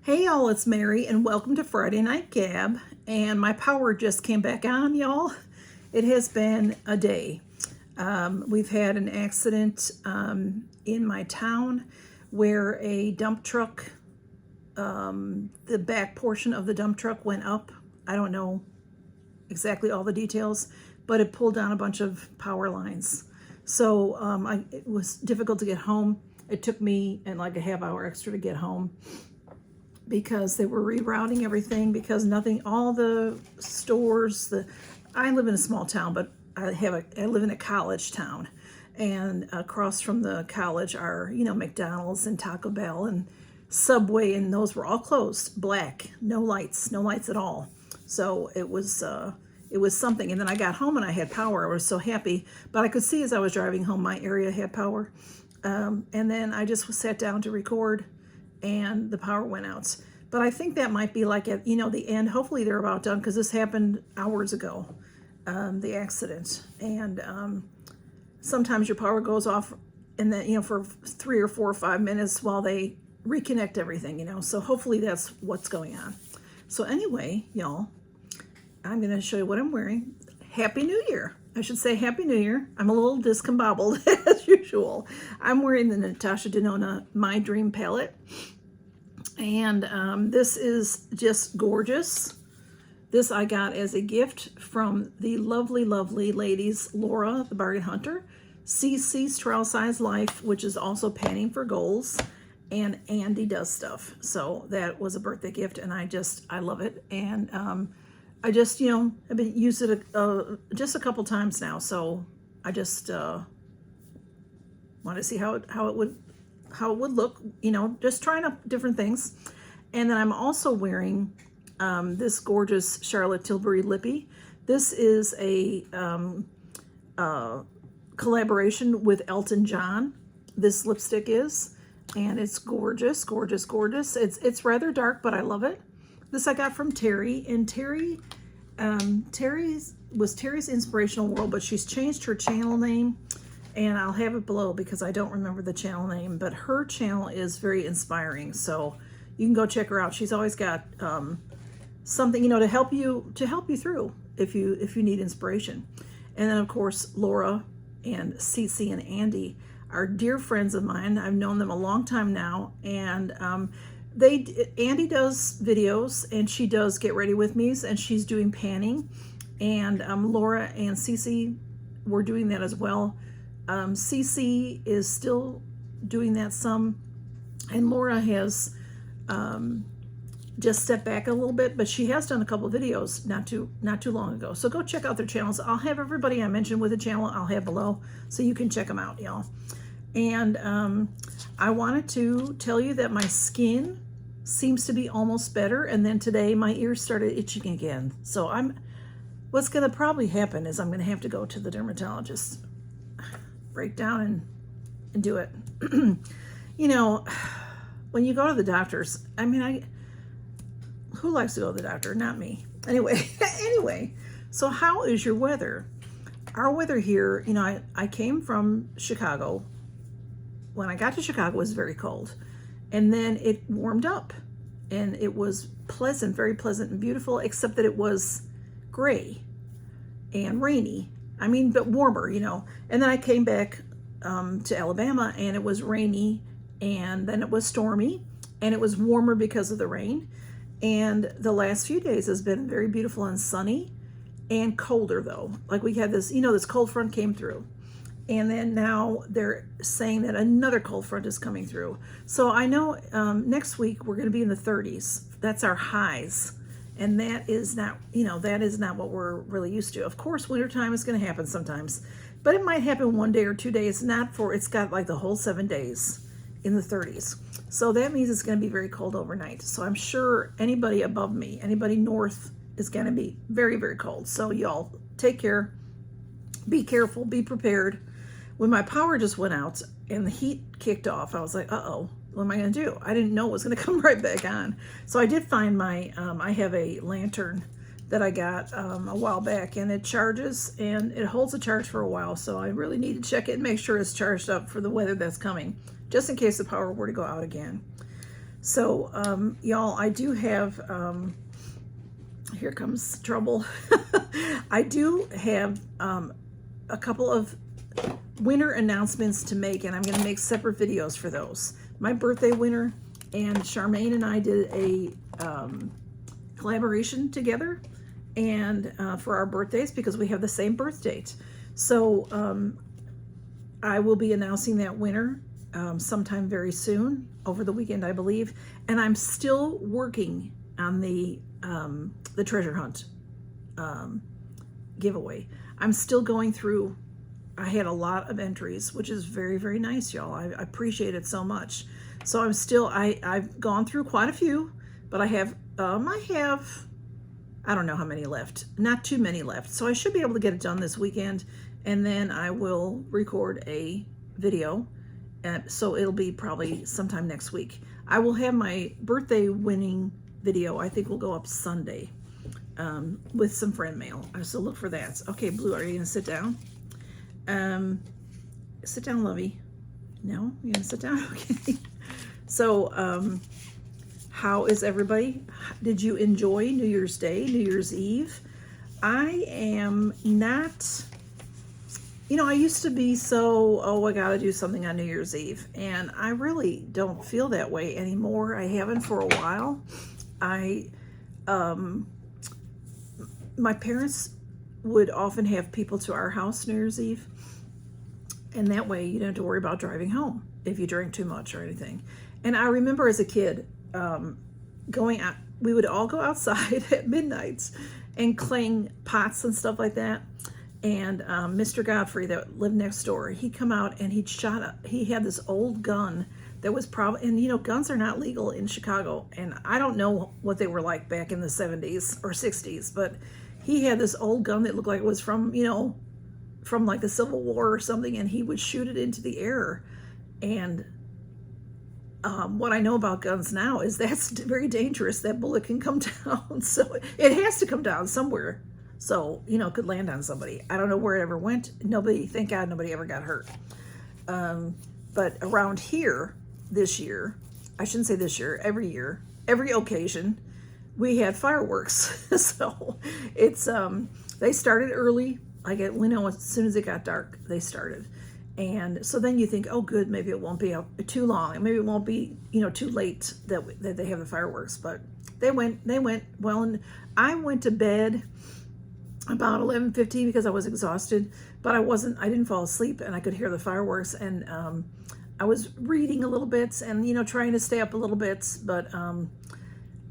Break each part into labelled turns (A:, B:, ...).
A: Hey y'all, it's Mary and welcome to Friday Night Gab. And my power just came back on, y'all. It has been a day. We've had an accident in my town where a dump truck, the back portion of the dump truck went up. I don't know exactly all the details, but it pulled down a bunch of power lines. So it was difficult to get home. It took me like a half hour extra to get home, because they were rerouting everything, because all the stores, I live in a small town, but I live in a college town, and across from the college are, McDonald's and Taco Bell and Subway, and those were all closed, black, no lights at all. So it was something. And then I got home and I had power. I was so happy, but I could see as I was driving home, my area had power. And then I just sat down to record, and the power went out. But I think that might be like at the end. Hopefully they're about done, because this happened hours ago, the accident. And sometimes your power goes off, and then for 3 or 4 or 5 minutes while they reconnect everything. So hopefully that's what's going on. So anyway, y'all, I'm going to show you what I'm wearing. Happy New Year. I should say Happy New Year. I'm a little discombobbled as usual. I'm wearing the Natasha Denona My Dream palette. And this is just gorgeous. This I got as a gift from the lovely, lovely ladies, Laura, the Bargain Hunter, CC's Trail Size Life, which is also panning for goals, and Andy Does Stuff. So that was a birthday gift, and I love it. And I just, I've been used it just a couple times now. So I just want to see how it would look, just trying up different things. And then I'm also wearing this gorgeous Charlotte Tilbury Lippy. This is a collaboration with Elton John. This lipstick is, and it's gorgeous, gorgeous, gorgeous. It's rather dark, but I love it. This I got from Terry, and Terry's Inspirational World, but she's changed her channel name. And I'll have it below because I don't remember the channel name, but her channel is very inspiring. So you can go check her out. She's always got something, to help you through if you need inspiration. And then of course, Laura and Cece and Andy are dear friends of mine. I've known them a long time now. And Andy does videos, and she does Get Ready With Me's, and she's doing panning. And Laura and Cece were doing that as well. CC is still doing that some, and Laura has just stepped back a little bit, but she has done a couple of videos not too long ago. So go check out their channels. I'll have everybody I mentioned with a channel I'll have below, so you can check them out, y'all. And I wanted to tell you that my skin seems to be almost better, and then today my ears started itching again. So what's going to probably happen is I'm going to have to go to the dermatologist, break down and do it. When you go to the doctors, who likes to go to the doctor? Not me. Anyway, so how is your weather? Our weather here, I came from Chicago. When I got to Chicago, it was very cold, and then it warmed up, and it was pleasant, very pleasant and beautiful, except that it was gray and rainy. But warmer, And then I came back to Alabama, and it was rainy, and then it was stormy, and it was warmer because of the rain. And the last few days has been very beautiful and sunny, and colder though. Like we had this, this cold front came through. And then now they're saying that another cold front is coming through. So I know next week we're going to be in the 30s. That's our highs. And that is not, what we're really used to. Of course, wintertime is going to happen sometimes, but it might happen 1 day or 2 days, it's got like the whole 7 days in the 30s. So that means it's going to be very cold overnight. So I'm sure anybody above me, anybody north, is going to be very, very cold. So y'all take care, be careful, be prepared. When my power just went out and the heat kicked off, I was like, uh-oh. What am I going to do? I didn't know it was going to come right back on. So I did find I have a lantern that I got a while back, and it charges, and it holds a charge for a while. So I really need to check it and make sure it's charged up for the weather that's coming, just in case the power were to go out again. So, y'all, I do have, here comes trouble. I do have a couple of winner announcements to make, and I'm going to make separate videos for those. My birthday winner and Charmaine and I did a collaboration together, and for our birthdays, because we have the same birth date. So I will be announcing that winner sometime very soon, over the weekend, I believe. And I'm still working on the treasure hunt giveaway. I'm still going through. I had a lot of entries, which is very, very nice, y'all. I appreciate it so much. So I'm still, I've gone through quite a few, but I have, I don't know how many left. Not too many left. So I should be able to get it done this weekend, and then I will record a video. So it'll be probably sometime next week. I will have my birthday winning video, I think will go up Sunday, with some friend mail. So look for that. Okay, Blue, are you going to sit down? Sit down, lovey. No? You going to sit down? Okay. So, how is everybody? Did you enjoy New Year's Day, New Year's Eve? I am not, I used to be so, oh, I got to do something on New Year's Eve. And I really don't feel that way anymore. I haven't for a while. My parents would often have people to our house New Year's Eve. And that way you don't have to worry about driving home if you drink too much or anything. And I remember as a kid, going out, we would all go outside at midnight and clang pots and stuff like that. And Mr. Godfrey that lived next door, he'd come out and he had this old gun that was probably, and guns are not legal in Chicago. And I don't know what they were like back in the 70s or 60s, but he had this old gun that looked like it was from like the Civil War or something, and he would shoot it into the air. And what I know about guns now is that's very dangerous. That bullet can come down. So it has to come down somewhere. So, it could land on somebody. I don't know where it ever went. Thank God nobody ever got hurt. But around here this year, I shouldn't say this year, every occasion, we had fireworks. So it's, they started early. As soon as it got dark, they started. And so then you think, oh, good, maybe it won't be too long. Maybe it won't be, too late that they have the fireworks. But they went well. And I went to bed about 11:15 because I was exhausted, but I didn't fall asleep, and I could hear the fireworks. And I was reading a little bit and, trying to stay up a little bit. But I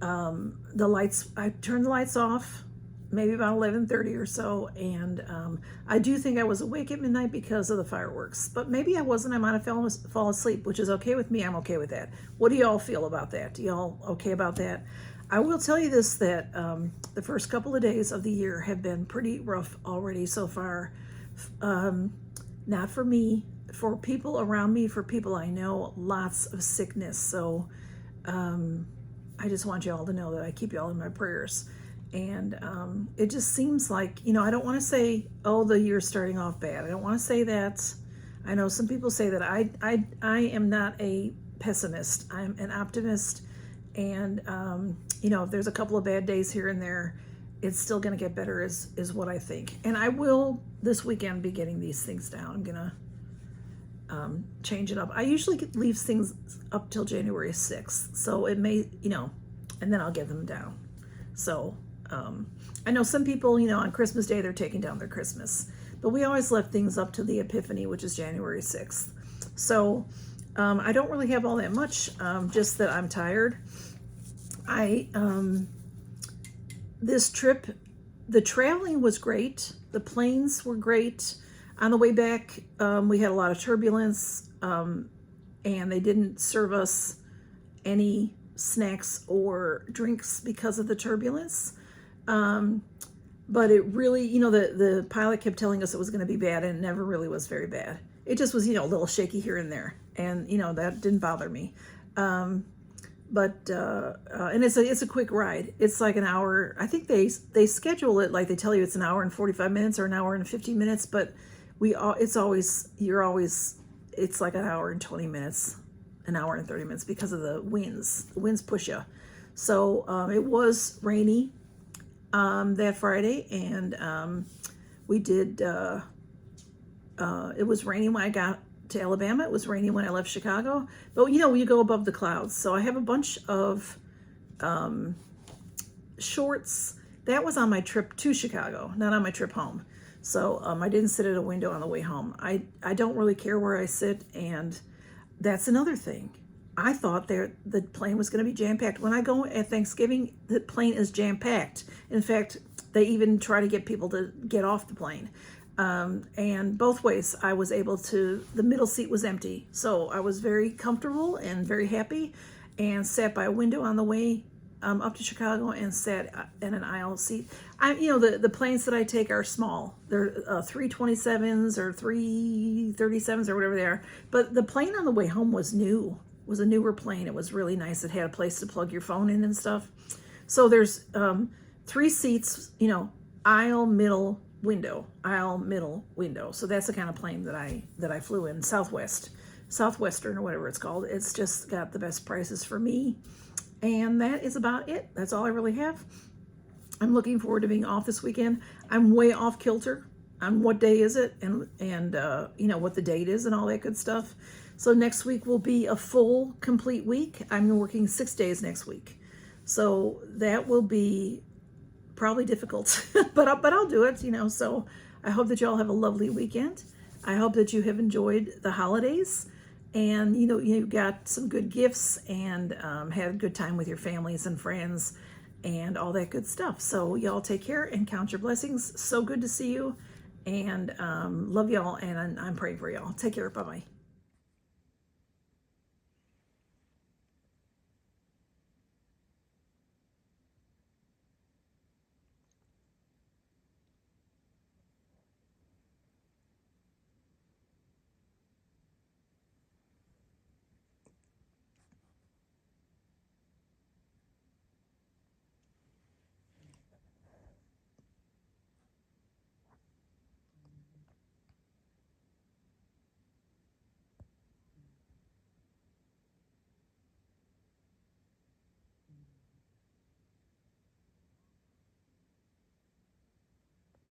A: turned the lights off maybe about 11:30 or so, and I do think I was awake at midnight because of the fireworks, but maybe I wasn't. I might have fall asleep, which is okay with me. I'm okay with that. What do y'all feel about that? Do y'all okay about that? I will tell you this, that the first couple of days of the year have been pretty rough already so far. Not for me, for people around me, for people I know, lots of sickness. So I just want you all to know that I keep y'all in my prayers. And it just seems like, I don't want to say, oh, the year's starting off bad. I don't want to say that. I know some people say that. I am not a pessimist. I'm an optimist. And, if there's a couple of bad days here and there, it's still going to get better is what I think. And I will this weekend be getting these things down. I'm going to change it up. I usually leave things up till January 6th. So it may, and then I'll get them down. So I know some people, on Christmas Day, they're taking down their Christmas, but we always left things up to the Epiphany, which is January 6th. So I don't really have all that much, just that I'm tired. This trip, the traveling was great. The planes were great. On the way back, we had a lot of turbulence, and they didn't serve us any snacks or drinks because of the turbulence. But it really, the pilot kept telling us it was going to be bad, and it never really was very bad. It just was, a little shaky here and there, and that didn't bother me. And it's a quick ride. It's like an hour. I think they schedule it like they tell you it's an hour and 45 minutes or an hour and 50 minutes, but it's like an hour and 20 minutes. an hour and 30 minutes because of the winds. The winds push you. So it was rainy that Friday, and we did, it was raining when I got to Alabama. It was raining when I left Chicago. But, you know, you go above the clouds. So I have a bunch of shorts. That was on my trip to Chicago, not on my trip home. So I didn't sit at a window on the way home. I don't really care where I sit, and that's another thing. I thought the plane was going to be jam-packed. When I go at Thanksgiving, the plane is jam-packed. In fact, they even try to get people to get off the plane. And both ways, I was able to, the middle seat was empty. So I was very comfortable and very happy, and sat by a window on the way up to Chicago and sat in an aisle seat. You know, the planes that I take are small. They're 327s or 337s or whatever they are. But the plane on the way home was new. It was a newer plane. It was really nice. It had a place to plug your phone in and stuff. So there's 3 seats, you know, aisle, middle, window, aisle, middle, window. So that's the kind of plane that I flew in. Southwestern or whatever it's called. It's just got the best prices for me. And that is about it. That's all I really have. I'm looking forward to being off this weekend. I'm way off kilter on what day is it, and you know, what the date is and all that good stuff. So next week will be a full, complete week. I'm working 6 days next week. So that will be probably difficult, but I'll do it, you know. So I hope that y'all have a lovely weekend. I hope that you have enjoyed the holidays, and you know, you got some good gifts, and had a good time with your families and friends and all that good stuff. So y'all take care and count your blessings. So good to see you, and love y'all, and I'm praying for y'all. Take care. Bye-bye.